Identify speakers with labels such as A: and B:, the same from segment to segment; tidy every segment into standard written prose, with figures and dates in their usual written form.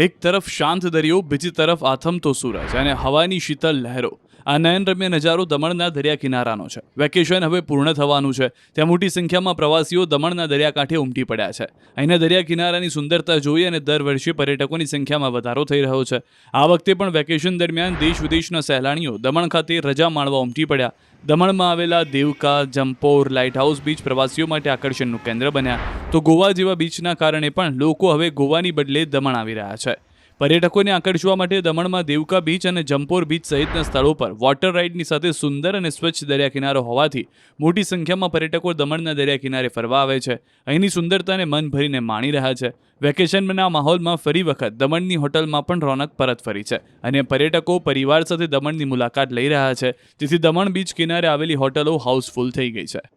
A: એક તરફ શાંત દરિયો, બીજી તરફ આથમતો સૂરજ અને હવાની શીતળ લહેરો. આ નયનરમ્ય નજારો દમણના દરિયા કિનારાનો છે. વેકેશન હવે પૂર્ણ થવાનું છે, ત્યાં મોટી સંખ્યામાં પ્રવાસીઓ દમણના દરિયાકાંઠે ઉમટી પડ્યા છે. અહીંના દરિયા કિનારાની સુંદરતા જોઈ અને દર વર્ષે પર્યટકોની સંખ્યામાં વધારો થઈ રહ્યો છે. આ વખતે પણ વેકેશન દરમિયાન દેશ વિદેશના સહેલાણીઓ દમણ ખાતે રજા માણવા ઉમટી પડ્યા. દમણમાં આવેલા Devka, Jampore, light house beach પ્રવાસીઓ માટે આકર્ષણનું કેન્દ્ર બન્યા. તો ગોવા જેવા બીચના કારણે પણ લોકો હવે ગોવાની બદલે દમણ આવી રહ્યા છે. પર્યટકોને આકર્ષવા માટે દમણમાં દેવકા બીચ અને જંપોર બીચ સહિતના સ્થળો પર વોટર રાઇડની સાથે સુંદર અને સ્વચ્છ દરિયા કિનારો હોવાથી મોટી સંખ્યામાં પર્યટકો દમણના દરિયા કિનારે ફરવા આવે છે. અહીંની સુંદરતાને મન ભરીને માણી રહ્યા છે. વેકેશનના માહોલમાં ફરી વખત દમણની હોટલમાં પણ રોનક પરત ફરી છે અને પર્યટકો પરિવાર સાથે દમણની મુલાકાત લઈ રહ્યા છે, જેથી દમણ બીચ કિનારે આવેલી હોટલો હાઉસફુલ થઈ ગઈ છે.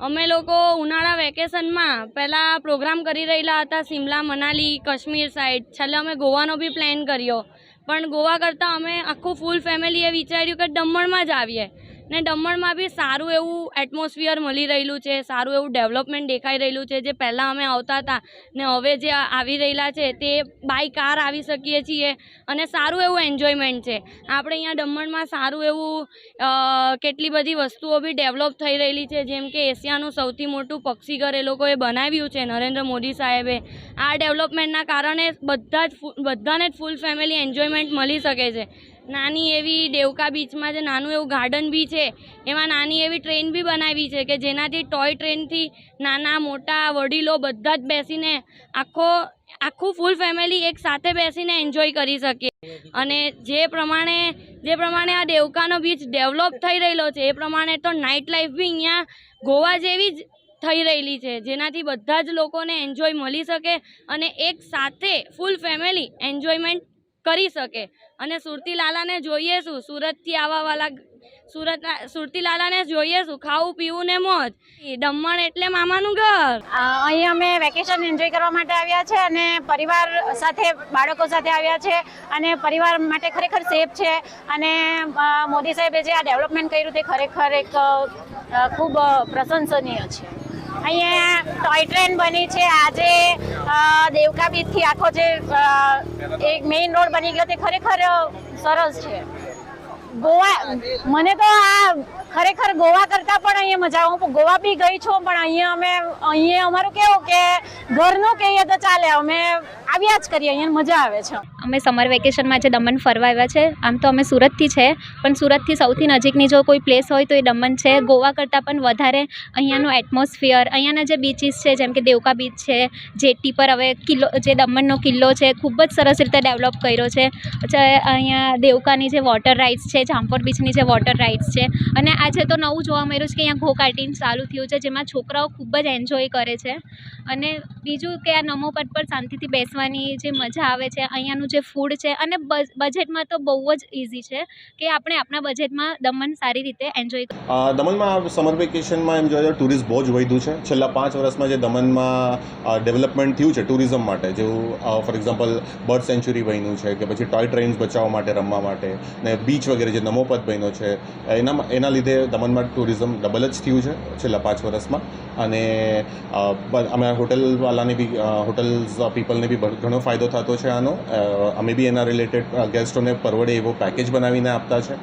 B: અમે લોકો ઉનાળા વેકેશનમાં પહેલાં પ્રોગ્રામ કરી રહેલા હતા શિમલા, મનાલી, કાશ્મીર સાઈડ. છેલ્લે અમે ગોવાનો બી પ્લાન કર્યો, પણ ગોવા કરતાં અમે આખું ફૂલ ફેમિલીએ વિચાર્યું કે દમણમાં જ આવીએ. ને દમણમાં બી સારું એવું એટમોસ્ફિયર મળી રહેલું છે, સારું એવું ડેવલપમેન્ટ દેખાઈ રહેલું છે. જે પહેલાં અમે આવતા હતા ને હવે જે આવી રહેલા છે તે બાય કાર આવી શકીએ છીએ અને સારું એવું એન્જોયમેન્ટ છે. આપણે અહીંયા દમણમાં સારું એવું કેટલી બધી વસ્તુઓ બી ડેવલપ થઈ રહેલી છે, જેમ કે એશિયાનું સૌથી મોટું પક્ષીઘર એ લોકોએ બનાવ્યું છે નરેન્દ્ર મોદી સાહેબે. આ ડેવલપમેન્ટના કારણે બધાને જ ફૂલ ફેમિલી એન્જોયમેન્ટ મળી શકે છે. નાની એવી દેવકા બીચમાં જે નાનું એવું ગાર્ડન બી છે, એમાં નાની એવી ટ્રેન બી બનાવી છે કે જેનાથી ટોય ટ્રેનથી નાના મોટા વડીલો બધા જ બેસીને આખું ફૂલ ફેમિલી એક સાથે બેસીને એન્જોય કરી શકે. અને જે પ્રમાણે આ દેવકાનો બીચ ડેવલપ થઈ રહેલો છે એ પ્રમાણે તો નાઇટ લાઈફ બી અહીંયા ગોવા જેવી જ થઈ રહેલી છે, જેનાથી બધા જ લોકોને એન્જોય મળી શકે અને એક સાથે ફૂલ ફેમિલી એન્જોયમેન્ટ કરી શકે. અને સુરતી લાલાને જોઈએ શું, સુરતથી આવવાવાળા સુરતી લાલાને જોઈએ શું, ખાવું પીવું ને મોજ. દમણ એટલે મામાનું ઘર.
C: અહીં અમે વેકેશન એન્જોય કરવા માટે આવ્યા છે અને પરિવાર સાથે બાળકો સાથે આવ્યા છે અને પરિવાર માટે ખરેખર સેફ છે. અને મોદી સાહેબે જે આ ડેવલપમેન્ટ કર્યું તે ખરેખર એક ખૂબ પ્રશંસનીય છે. અહીંયા ટોય ટ્રેન બની છે. આજે દેવકા બીચથી આખો જે એક મેઇન રોડ બની ગયો તે ખરેખર સરસ છે. મને તો આ ખરેખર ગોવા કરતાં પણ અહીંયા મજા આવે. હું ગોવા બી ગઈ છું, પણ અહીંયા અમારું કેવું કે ઘરનું કહીએ તો ચાલે, અમે આવ્યા જ કરીએ, અહીંયા મજા આવે છે.
D: અમે સમર વેકેશનમાં જે દમણ ફરવા આવ્યા છે. આમ તો અમે સુરતથી છે, પણ સુરતથી સૌથી નજીકની જો કોઈ પ્લેસ હોય તો એ દમણ છે. ગોવા કરતાં પણ વધારે અહીંયાનું એટમોસ્ફિયર, અહીંયાના જે બીચીસ છે જેમ કે દેવકા બીચ છે, જેટી પર હવે જે દમણનો કિલ્લો છે ખૂબ જ સરસ રીતે ડેવલપ કર્યો છે. અહીંયા દેવકાની જે વોટર રાઇડ્સ છે, જામપોર બીચની જે વોટર રાઇડ્સ છે, અને આજે તો નવું જોવા મળ્યું છે કે અહીંયા ગો કાર્ટિંગ ચાલુ થયું છે, જેમાં છોકરાઓ ખૂબ જ એન્જોય કરે છે. અને બીજું કે આ નમો પટ પર શાંતિથી બેસવાની જે મજા આવે છે, અહીંયાનું જે ફૂડ છે, અને બજેટમાં તો બહુ જ ઇઝી છે કે આપણે આપણા બજેટમાં દમણ સારી રીતે એન્જોય કરીએ.
E: દમણમાં સમર વેકેશનમાં એમ જોઈએ તો ટુરિસ્ટ બહુ જ વધ્યું છે. છેલ્લા 5 વર્ષમાં જે દમણમાં ડેવલપમેન્ટ થયું છે ટુરિઝમ માટે, જેવું ફોર એક્ઝામ્પલ બર્ડ સેન્ચ્યુરી બન્યું છે કે પછી ટોય ટ્રેન્સ બચાવવા માટે, રમવા માટે, ને બીચ વગેરે જે નમોપત બન્યો છે, એના લીધે દમણમાં ટુરિઝમ ડબલ જ થયું છે છેલ્લા 5 વર્ષમાં. અને અમે હોટલવાલાને બી હોટલ્સ પીપલને બી ઘણો ફાયદો થતો છે આનો. અમે બી એના રિલેટેડ ગેસ્ટોને પરવડે એવો પેકેજ બનાવીને આપતા છે.